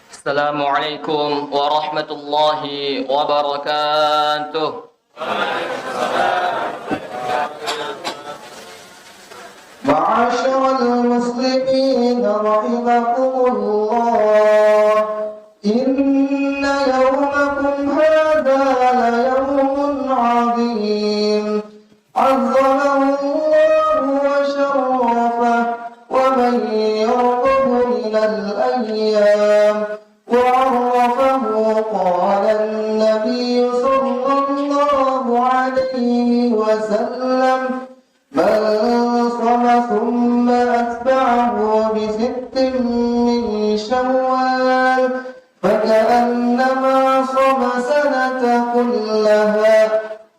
Assalamualaikum warahmatullahi wabarakatuh. معاشر المسلمين رحمكم الله إن يومكم هذا ليوم عظيم عظمه الله وشرفه ومن يرغب من الأيام وعرفه قال النبي صلى الله عليه وسلم من صام ثم أتبعه بست من شوال فكأنما صام سنة كلها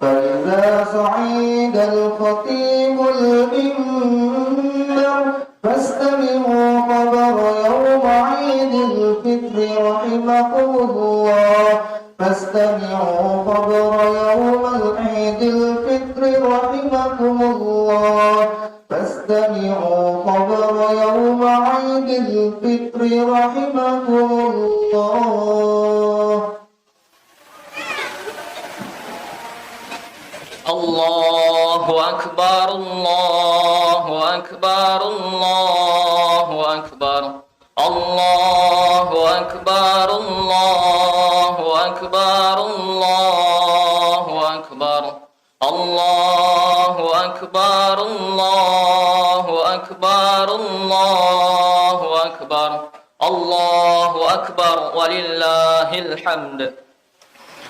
فإذا صعد الخطيب المنبر فاستمعوا خبر يوم عيد الفطر رحمكم الله فاستمعوا خبر يوم العيد الفطر رحمكم الله فاستمعوا خبر يوم عيد الفطر رحمكم الله Allahu akbar, Allahu akbar, Allahu akbar. Allahu akbar, Allahu akbar, Allahu akbar. Allahu akbar, Allahu akbar, Allahu akbar. Allahu akbar walillahil hamd.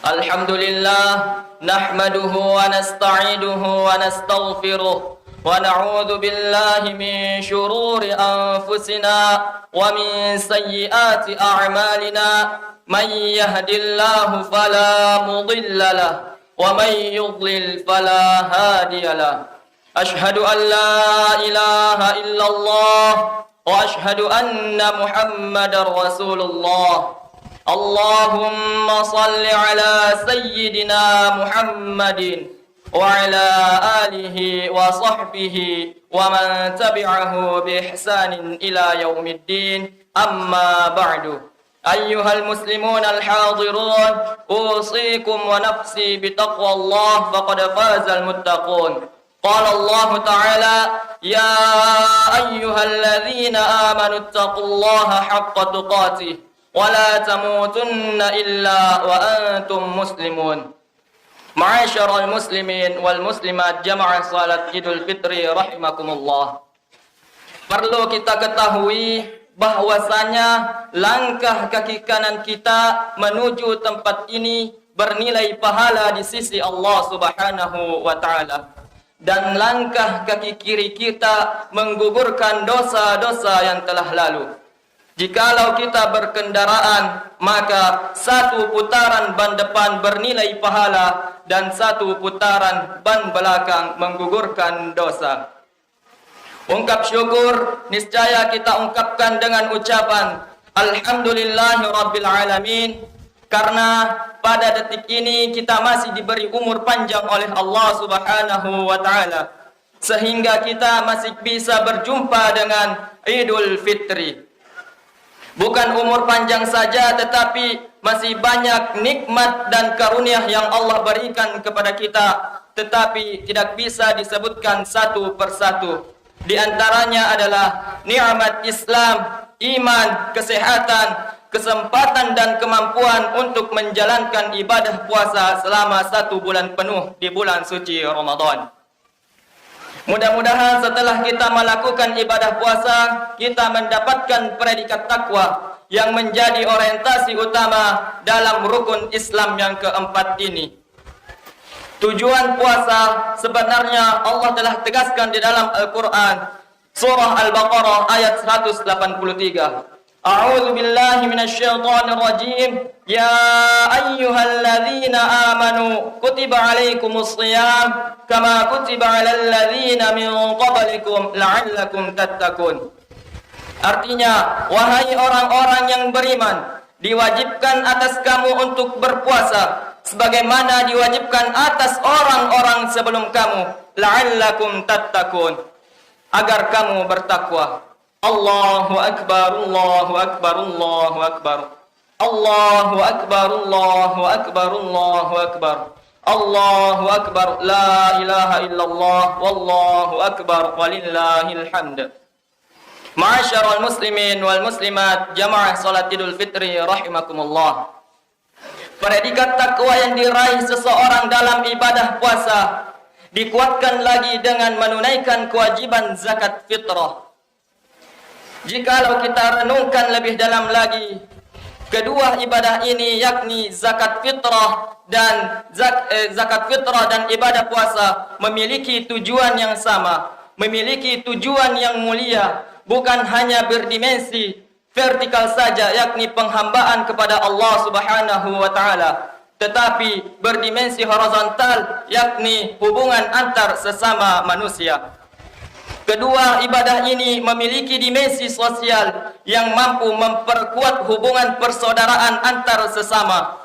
Alhamdulillah nahmaduhu wa nasta'inuhu wa nastaghfiruh wa na'udzu billahi min shururi anfusina wa min sayyiati a'malina man yahdihillahu fala mudilla lahu wa man yudlil fala hadiya lahu ashhadu an la ilaha illallah wa ashhadu anna muhammadar rasulullah. Allahumma salli ala sayyidina Muhammadin wa ala alihi wa sahbihi wa man tabi'ahu bi ihsanin ila yaumiddin, amma ba'du. Ayyuhal muslimun al-hadirun, usikum wa nafsi bitaqwallah faqad fazal muttaqun. Qala Allah Ta'ala, ya ayyuhalladzina amanu ittaqullaha haqqa tuqatih ولا تموتن إلا وأنتم مسلمون. Ma'asyiral muslimin wal muslimat jamaah salat Idul Fitri rahimakumullah. Perlu kita ketahui bahwasanya langkah kaki kanan kita menuju tempat ini bernilai pahala di sisi Allah Subhanahu wa taala. Dan langkah kaki kiri kita menggugurkan dosa-dosa yang telah lalu. Jikalau kita berkendaraan, maka satu putaran ban depan bernilai pahala dan satu putaran ban belakang menggugurkan dosa. Ungkap syukur niscaya kita ungkapkan dengan ucapan Alhamdulillahi Rabbil Alamin, karena pada detik ini kita masih diberi umur panjang oleh Allah Subhanahu wa taala sehingga kita masih bisa berjumpa dengan Idul Fitri. Bukan umur panjang saja, tetapi masih banyak nikmat dan karunia yang Allah berikan kepada kita, tetapi tidak bisa disebutkan satu persatu. Di antaranya adalah nikmat Islam, iman, kesehatan, kesempatan dan kemampuan untuk menjalankan ibadah puasa selama 1 bulan penuh di bulan suci Ramadan. Mudah-mudahan setelah kita melakukan ibadah puasa, kita mendapatkan predikat takwa yang menjadi orientasi utama dalam rukun Islam yang keempat ini. Tujuan puasa sebenarnya Allah telah tegaskan di dalam Al-Quran, surah Al-Baqarah ayat 183. A'udzu billahi minasyaitonir rajim. Ya ayyuhalladzina amanu kutiba alaikumus shiyam kama kutiba alal ladzina min qablikum la'allakum tattaqun. Artinya, wahai orang-orang yang beriman, diwajibkan atas kamu untuk berpuasa sebagaimana diwajibkan atas orang-orang sebelum kamu, la'allakum tattaqun, agar kamu bertakwa. Allahu akbar, Allahu akbar, Allahu akbar. Allahu akbar, Allahu akbar, Allahu akbar. Allahu akbar, la ilaha illallah, wallahu akbar, walillahil hamd. Ma'asyiral muslimin wal muslimat, jamaah salat Idul Fitri rahimakumullah. Predikat takwa yang diraih seseorang dalam ibadah puasa dikuatkan lagi dengan menunaikan kewajiban zakat fitrah. Jikalau kita renungkan lebih dalam lagi, kedua ibadah ini yakni zakat fitrah dan zakat fitrah dan ibadah puasa memiliki tujuan yang sama, memiliki tujuan yang mulia, bukan hanya berdimensi vertikal saja yakni penghambaan kepada Allah Subhanahu wa taala, tetapi berdimensi horizontal yakni hubungan antar sesama manusia. Kedua ibadah ini memiliki dimensi sosial yang mampu memperkuat hubungan persaudaraan antar sesama.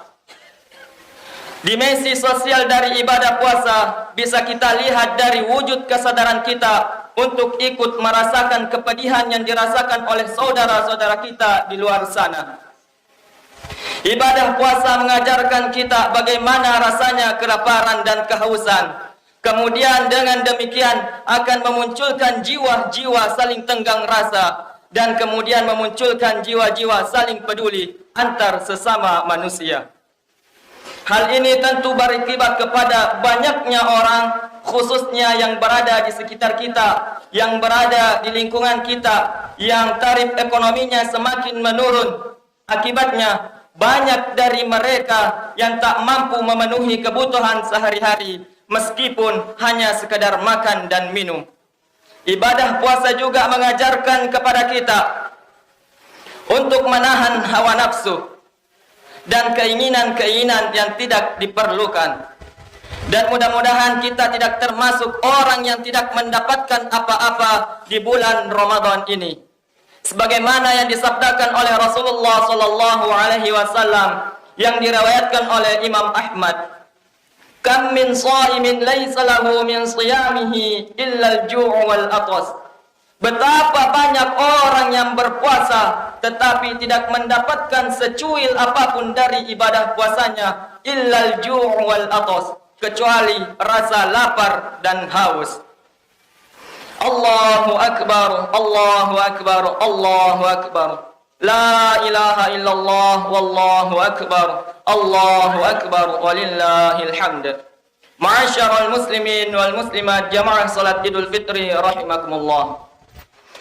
Dimensi sosial dari ibadah puasa bisa kita lihat dari wujud kesadaran kita untuk ikut merasakan kepedihan yang dirasakan oleh saudara-saudara kita di luar sana. Ibadah puasa mengajarkan kita bagaimana rasanya kelaparan dan kehausan. Kemudian dengan demikian akan memunculkan jiwa-jiwa saling tenggang rasa dan kemudian memunculkan jiwa-jiwa saling peduli antar sesama manusia. Hal ini tentu berakibat kepada banyaknya orang, khususnya yang berada di sekitar kita, yang berada di lingkungan kita, yang taraf ekonominya semakin menurun. Akibatnya banyak dari mereka yang tak mampu memenuhi kebutuhan sehari-hari, meskipun hanya sekadar makan dan minum. Ibadah puasa juga mengajarkan kepada kita untuk menahan hawa nafsu dan keinginan-keinginan yang tidak diperlukan. Dan mudah-mudahan kita tidak termasuk orang yang tidak mendapatkan apa-apa di bulan Ramadan ini. Sebagaimana yang disabdakan oleh Rasulullah sallallahu alaihi wasallam yang diriwayatkan oleh Imam Ahmad, "Kam min sha'imin laisa lahu min shiyamihi illa al-ju' wal atas." Betapa banyak orang yang berpuasa tetapi tidak mendapatkan secuil apapun dari ibadah puasanya, illa al-ju' wal atas, kecuali rasa lapar dan haus. Allahu akbar, Allahu akbar, Allahu akbar. La ilaha illallah, wallahu akbar, Allahu akbar, walillahil hamd. Ma'asyiral muslimin wal muslimat, jamaah salat Idul Fitri rahimakumullah.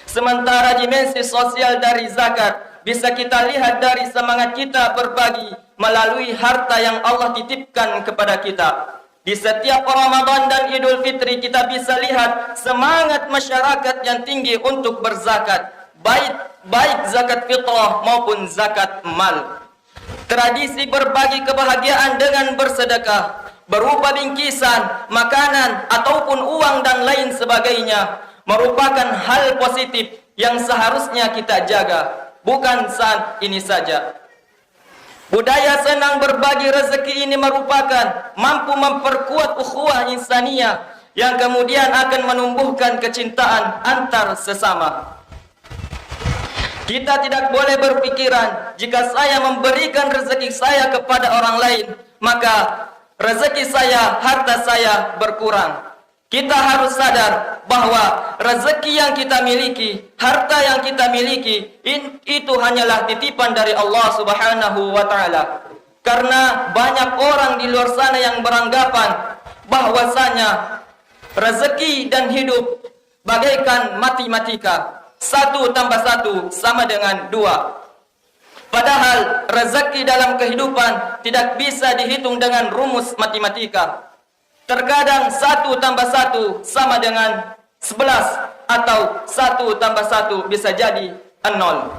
Sementara dimensi sosial dari zakat bisa kita lihat dari semangat kita berbagi melalui harta yang Allah titipkan kepada kita. Di setiap Ramadan dan Idul Fitri kita bisa lihat semangat masyarakat yang tinggi untuk berzakat, baik zakat fitrah maupun zakat mal. Tradisi berbagi kebahagiaan dengan bersedekah berupa bingkisan, makanan ataupun uang dan lain sebagainya merupakan hal positif yang seharusnya kita jaga, bukan saat ini saja. Budaya senang berbagi rezeki ini merupakan mampu memperkuat ukhuwah insaniyah yang kemudian akan menumbuhkan kecintaan antar sesama. Kita tidak boleh berpikiran jika saya memberikan rezeki saya kepada orang lain, maka rezeki saya, harta saya berkurang. Kita harus sadar bahwa rezeki yang kita miliki, harta yang kita miliki, itu hanyalah titipan dari Allah Subhanahu wa taala. Karena banyak orang di luar sana yang beranggapan bahwasanya rezeki dan hidup bagaikan matematika. 1 tambah 1 sama dengan 2. Padahal rezeki dalam kehidupan tidak bisa dihitung dengan rumus matematika. Terkadang 1 tambah 1 sama dengan 11 atau 1 tambah 1 bisa jadi 0.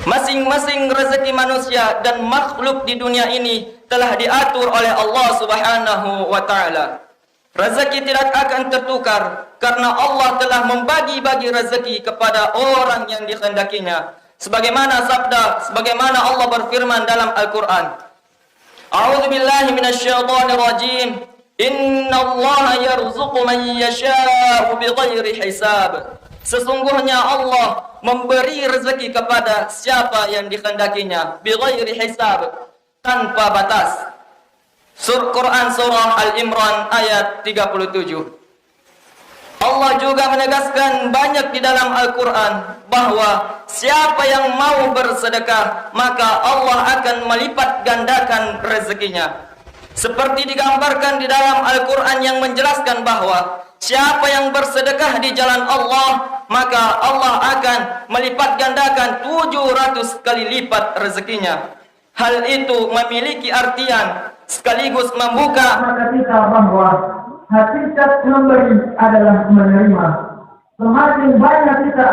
Masing-masing rezeki manusia dan makhluk di dunia ini telah diatur oleh Allah Subhanahu wa taala. Rezeki tidak akan tertukar karena Allah telah membagi-bagi rezeki kepada orang yang dikehendakinya. Sebagaimana sebagaimana Allah berfirman dalam Al-Qur'an. A'udzu billahi minasyaitonir rajim. Inna Allah yarzuqu man yasha'u bighairi hisab. Sesungguhnya Allah memberi rezeki kepada siapa yang dikehendakinya bighairi hisab, tanpa batas. Quran surah Al-Imran ayat 37. Allah juga menegaskan banyak di dalam Al-Quran bahwa siapa yang mau bersedekah maka Allah akan melipat gandakan rezekinya. Seperti digambarkan di dalam Al-Quran yang menjelaskan bahwa siapa yang bersedekah di jalan Allah maka Allah akan melipat gandakan 700 kali lipat rezekinya. Hal itu memiliki artian sekaligus membuka mata kita bahwa hakikat memberi adalah menerima. Semakin banyak kita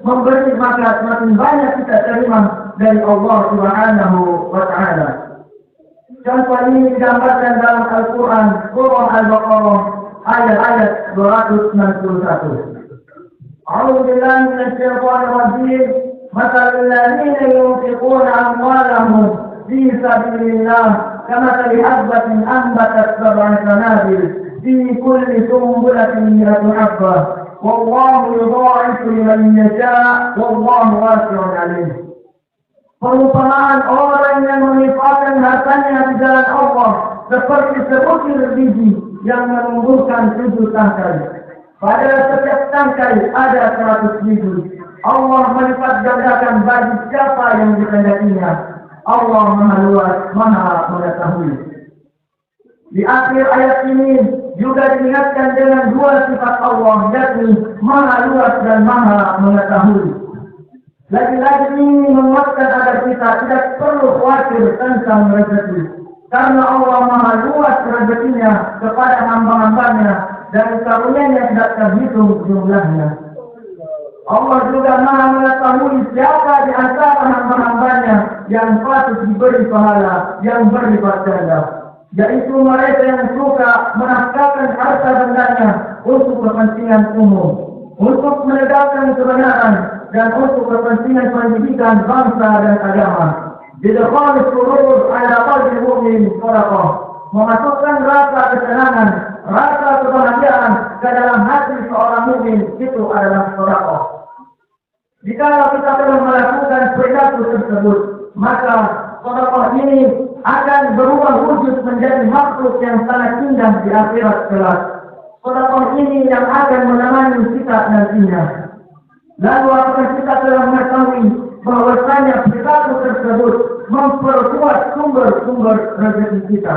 memberi maka semakin banyak kita terima dari Allah Subhanahu wa Ta'ala. Contoh ini digambarkan dalam Al-Quran surah Al-Baqarah ayat 261. A'udzu billahi minasy syaithanir rajim. Mathalul ladzina yunfiquna amwalahum fi sabilillah kamathali habatin anbatat sab'a sanabil fi kulli sunbulatin mi'atu habbah wallahu yudha'ifu liman yasha' wallahu wasi'un 'alim. Perumpamaan orang yang menginfakkan hartanya di jalan Allah seperti sebutir biji yang menumbuhkan 7 tangkai. Pada setiap tangkai ada 100 biji. Allah melipat gandakan bagi siapa yang dikehendakinya. Allah Maha Luas, Maha Mengetahui. Di akhir ayat ini juga diingatkan dengan 2 sifat Allah, yakni Maha Luas dan Maha Mengetahui. Lagi-lagi ini menguatkan agar kita tidak perlu khawatir tentang rezeki. Karena Allah Maha Luas rezekinya kepada hamba-hambanya dan karunia-Nya tidak terhitung jumlahnya. Allah juga Maha mengetahui siapa di antara hamba-hambanya yang patut diberi pahala yang berlipat ganda, yaitu mereka yang suka menafkahkan harta bendanya untuk kepentingan umum, untuk menegakkan kebenaran dan untuk kepentingan pendidikan bangsa dan agama. Bidkhal surur ala qalbi mu'min sadaqah, memasukkan rasa kesenangan, rasa kebahagiaan ke dalam hati seorang mukmin itu adalah sedekah. Jika kita telah melakukan perilaku tersebut, maka sedekah ini akan berubah wujud menjadi makhluk yang sangat indah di akhirat kelak. Sedekah ini yang akan menemani kita nantinya. Lalu apakah kita telah mengetahui bahwasanya perilaku tersebut memperkuat sumber-sumber rezeki kita.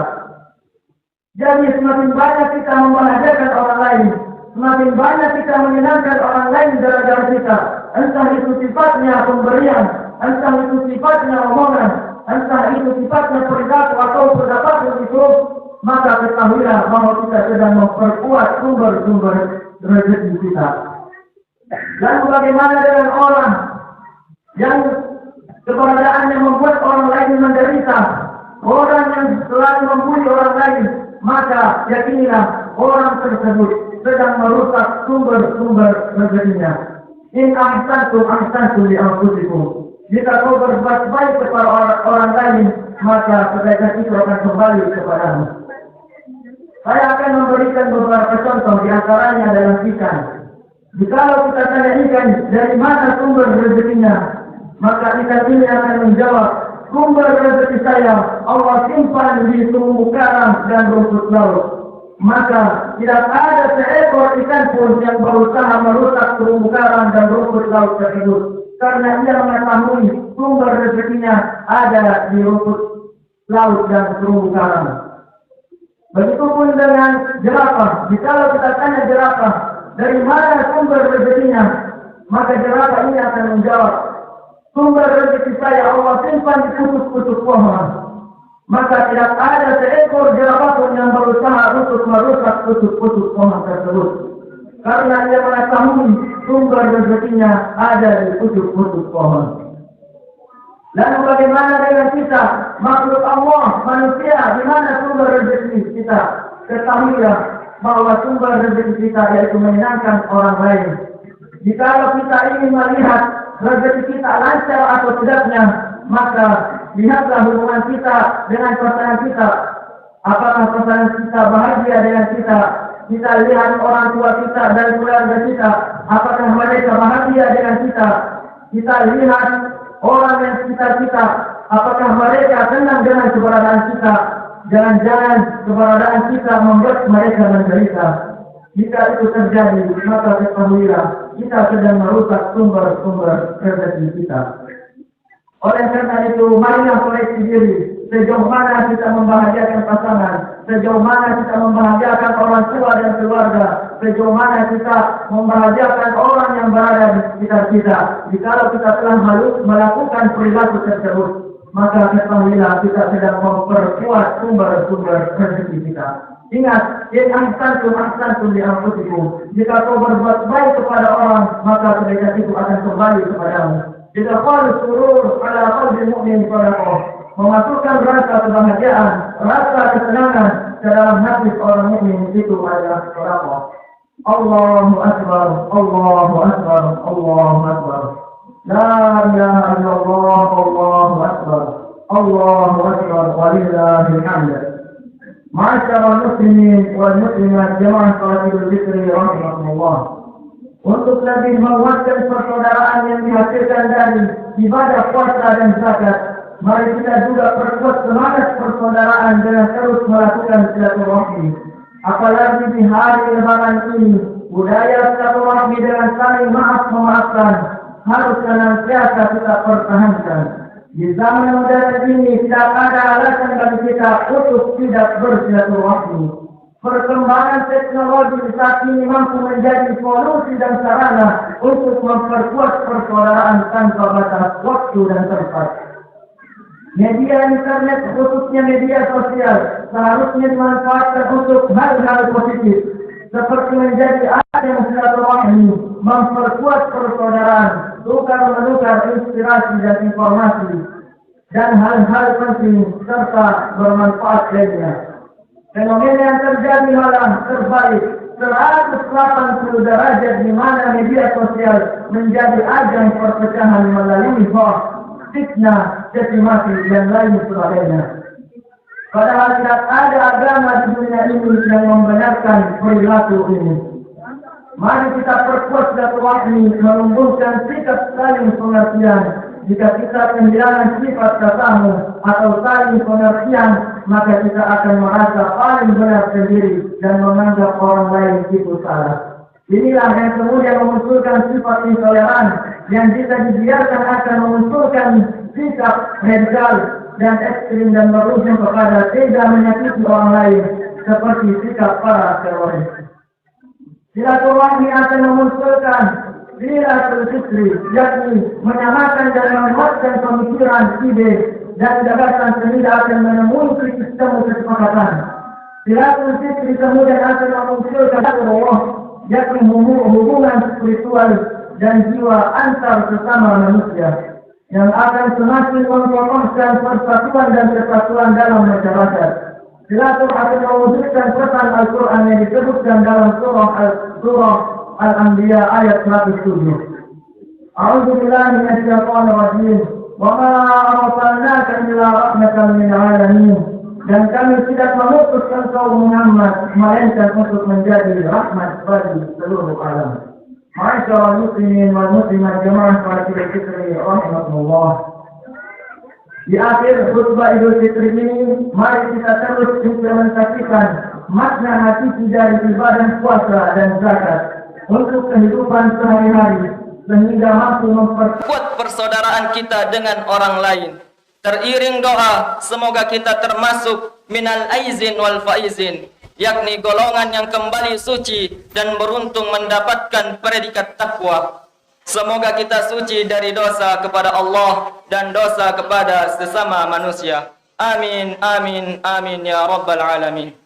Jadi semakin banyak kita membahagiakan orang lain, semakin banyak kita menyenangkan orang lain gara-gara kita, entah itu sifatnya pemberian, entah itu sifatnya omongan, entah itu sifatnya perilaku atau pendapatan itu, maka ketahuilah bahwa kita sedang memperkuat sumber-sumber rezeki kita. Lalu bagaimana dengan orang yang keberadaannya membuat orang lain menderita, orang yang selalu membuli orang lain, maka yakinilah orang tersebut sedang merusak sumber-sumber rezekinya. In ahsantum ahsantum li anfusikum. Jika kau berbuat baik kepada orang lain, maka kebaikan itu akan kembali kepadamu. Saya akan memberikan beberapa contoh, di antaranya adalah ikan. Jikalau kita tanya ikan dari mana sumber rezekinya, maka ikan ini akan menjawab, sumber rezeki saya Allah simpan di terumbu karang dan rumput laut. Maka tidak ada seekor ikan pun yang berusaha merusak terumbu karang dan rumput laut tersebut, karena ia mengetahui sumber rezekinya ada di rumput laut dan terumbu karang. Begitupun dengan jerapah. Jikalau kita tanya jerapah dari mana sumber rezekinya, maka jerapah ini akan menjawab, sumber rezeki saya Allah simpan di kutub-kutub pohon. Maka tidak ada seekor jerapah pun yang berusaha untuk merusak kutub-kutub pohon tersebut, karena ia mengetahui sumber rezekinya ada di kutub-kutub pohon. Lalu bagaimana dengan kita, makhluk Allah, manusia, di mana sumber rezeki kita? Ketahuilah bahwa sumber rezeki kita yaitu menyenangkan orang lain. Jika kita ingin melihat rezeki kita lancar atau tidaknya, maka lihatlah hubungan kita dengan pasangan kita. Apakah pasangan kita bahagia dengan kita? kita lihat orang tua kita dan keluarga kita, apakah mereka bahagia dengan kita. Kita lihat orang yang sekitar kita, apakah mereka senang dengan keberadaan kita. Jangan-jangan keberadaan kita membuat mereka menderita. Jika itu terjadi, maka ketahuilah kita sedang merusak sumber-sumber rezeki kita. Oleh karena itu, marilah koreksi diri. Sejauh mana kita membahagiakan pasangan, sejauh mana kita membahagiakan orang tua dan keluarga, sejauh mana kita membahagiakan orang yang berada di sekitar kita. Jikalau kita telah melakukan perilaku tersebut, maka ketahuilah kita sedang memperkuat sumber-sumber rezeki kita. Ingat, in ahsantum li anfusikum. Jika kau berbuat baik kepada orang, maka kebaikan itu akan kembali kepadamu. Jika qalu surur ala qalbi mu'min sadaqah, memasukkan rasa kebahagiaan, rasa kesenangan ke dalam hati orang mukmin itu adalah sadaqah. Allahu akbar, Allahu akbar, Allahu akbar. La ilaha illallah, Allahu akbar, Allahu akbar, walillahil hamd. Ma'asyiral muslimin wal muslimat jamaah salatul fitri rahimakumullah. Untuk lebih menguatkan persaudaraan yang dihasilkan dari ibadah puasa dan zakat, mari kita juga perkuat semangat persaudaraan dengan terus melakukan silaturahmi. Apalagi di hari Lebaran ini, budaya silaturahmi dengan saling maaf memaafkan harus senantiasa kita pertahankan. Di zaman modern ini tidak ada alasan bagi kita untuk tidak bersilaturahmi. Perkembangan teknologi saat ini mampu menjadi solusi dan sarana untuk memperkuat persaudaraan tanpa batas waktu dan tempat. Media internet, khususnya media sosial, seharusnya dimanfaatkan untuk hal-hal positif, seperti menjadi ajang silaturahmi, memperkuat persaudaraan, tukar-menukar inspirasi dan informasi, dan hal-hal penting serta bermanfaat lainnya. Fenomena yang terjadi malah terbalik 180 derajat, di mana media sosial menjadi ajang perpecahan melalui hoax, fitnah, caci maki dan lain sebagainya. Padahal tidak ada agama di dunia ini yang membenarkan perilaku ini. Mari kita perkuat silaturahmi, menumbuhkan sikap saling pengertian. Jika kita kehilangan sifat tasamuh atau saling pengertian, maka kita akan merasa paling benar sendiri dan menganggap orang lain itu salah. Inilah yang kemudian memunculkan sifat intoleran yang jika dibiarkan akan memunculkan sikap radikal dan ekstrim dan berujung kepada tidak menyakiti orang lain seperti sikap para teroris. Silaturahmi akan memunculkan Lailatul Fitri, yakni menyamakan dan menguatkan pemikiran, ide dan gagasan sehingga akan menemui titik temu kesepakatan. Lailatul Fitri kemudian akan memunculkan Allah, yakni hubungan spiritual dan jiwa antar sesama manusia yang akan semakin mengokohkan persatuan dan kesatuan dalam masyarakat. Silaturahmi akan mewujudkan pesan Al-Quran yang disebutkan dalam surah Al-Anbiya ayat 107. A'udzu billahi minasyaitonir rajim. Wa ma arsalnaka illa rahmatan lil alamin. Dan kami tidak mengutus engkau Muhammad melainkan untuk menjadi rahmat bagi seluruh alam. Ma'asyiral muslimin wal muslimat jamaah salatul fitri rahimakumullah. Di akhir khutbah Idul Fitri ini, mari kita terus implementasikan makna hakiki dari ibadah puasa dan zakat untuk kehidupan sehari-hari sehingga mampu memperkuat persaudaraan kita dengan orang lain. Teriring doa, semoga kita termasuk minal aizin wal faizin, yakni golongan yang kembali suci dan beruntung mendapatkan predikat takwa. Semoga kita suci dari dosa kepada Allah dan dosa kepada sesama manusia. Amin, amin, amin ya rabbal alamin.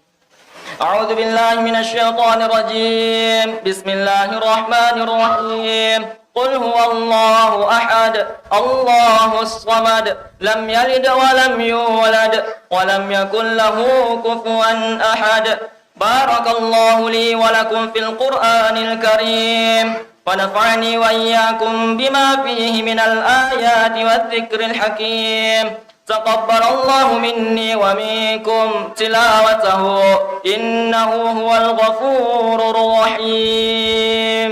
أعوذ بالله من الشيطان الرجيم بسم الله الرحمن الرحيم قل هو الله أحد الله الصمد لم يلد ولم يولد ولم يكن له كفوا أحد بارك الله لي ولكم في القرآن الكريم ونفعني وإياكم بما فيه من الآيات والذكر الحكيم تقبل الله مني ومنكم تلاوته إنه هو الغفور الرحيم.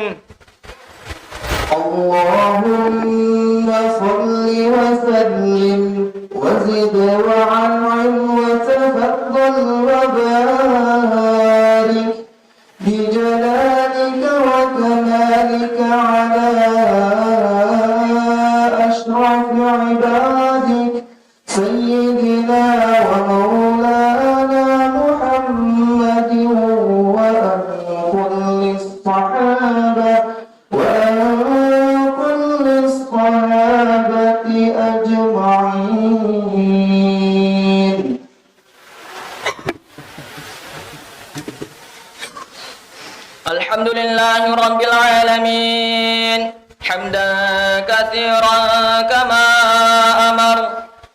اللهم صل وسلم وزد وعنعم وتفضل وبارك بجلالك وكمالك على أشرف عبادك سيدنا ومولانا محمد وأن كل الصحابة أجمعين. الحمد لله رب العالمين حمدا كثيرا كما أمر.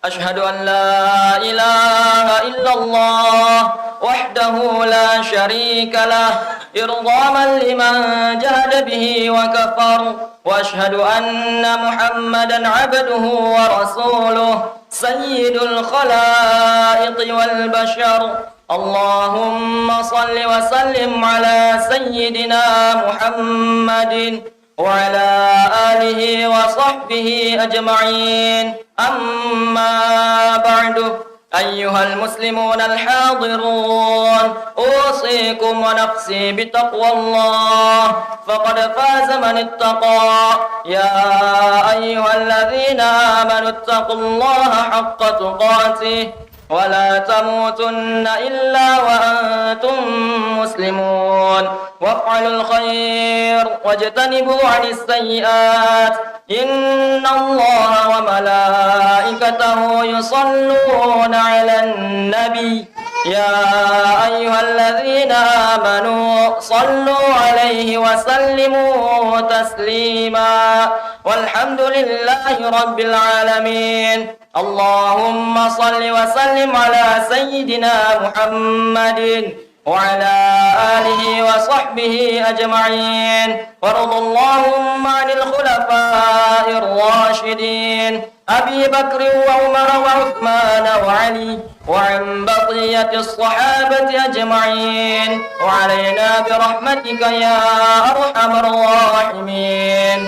أشهد أن لا إله إلا الله وحده لا شريك له إرغاما لمن جهد به وكفر. وأشهد أن محمدا عبده ورسوله سيد الخلائق والبشر. اللهم صل وسلم على سيدنا محمد وعلى آله وصحبه أجمعين. أما بعد، أيها المسلمون الحاضرون، أوصيكم ونفسي بتقوى الله، فقد فاز من اتقى. يا أيها الذين آمنوا اتقوا الله حق تقاته ولا تموتن إلا وأنتم مسلمون، وافعلوا الخير واجتنبوا عن السيئات، إن الله وملائكته يصلون على النبي. يا أيها الذين آمنوا صلوا عليه وسلموا تسليما، والحمد لله رب العالمين. اللهم صل وسلم على سيدنا محمد وعلى آله وصحبه أجمعين، وارض اللهم عن الخلفاء الراشدين أبي بكر وعمر وعثمان وعلي، وعن بقية الصحابة أجمعين، وعلينا برحمتك يا أرحم الراحمين.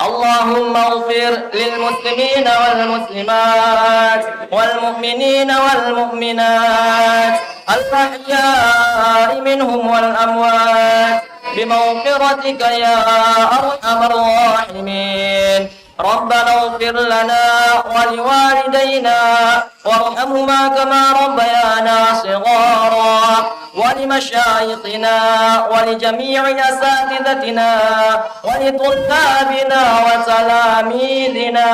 اللهم اغفر للمسلمين والمسلمات والمؤمنين والمؤمنات الأحياء منهم والأموات بمغفرتك يا أرحم الراحمين. ربنا اغفر لنا ولوالدينا وارحمهما كما ربيانا صغارا، ولمشايخنا ولجميع أساتذتنا ولطلابنا وتلاميذنا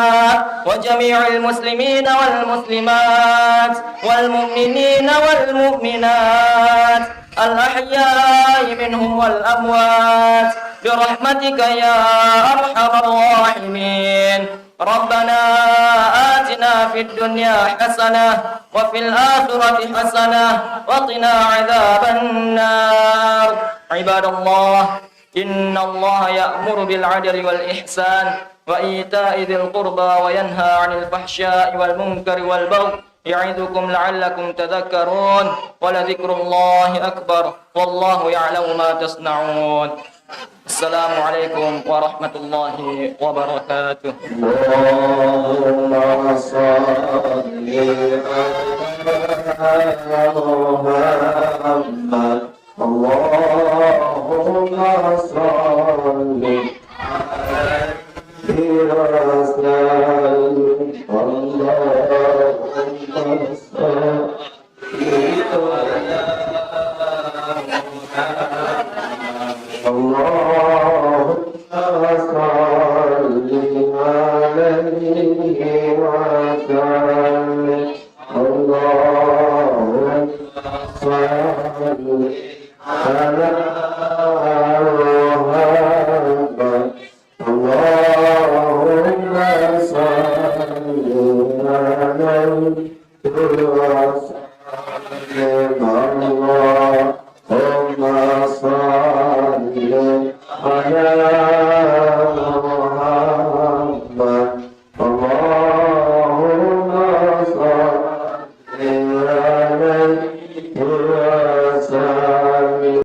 وجميع المسلمين والمسلمات والمؤمنين والمؤمنات الأحياء منهم والأموات برحمتك يا أرحم الراحمين. ربنا آتنا في الدنيا حسنة وفي الآخرة حسنة وقنا عذاب النار. عباد الله، إن الله يأمر بالعدل والإحسان وإيتاء ذي القربى وينهى عن الفحشاء والمنكر والبغي يعظكم لعلكم تذكرون، ولذكر الله أكبر والله يعلم ما تصنعون. السلام عليكم ورحمة الله وبركاته. اللهم صل على محمد. اللهم صل Allahumma salli ala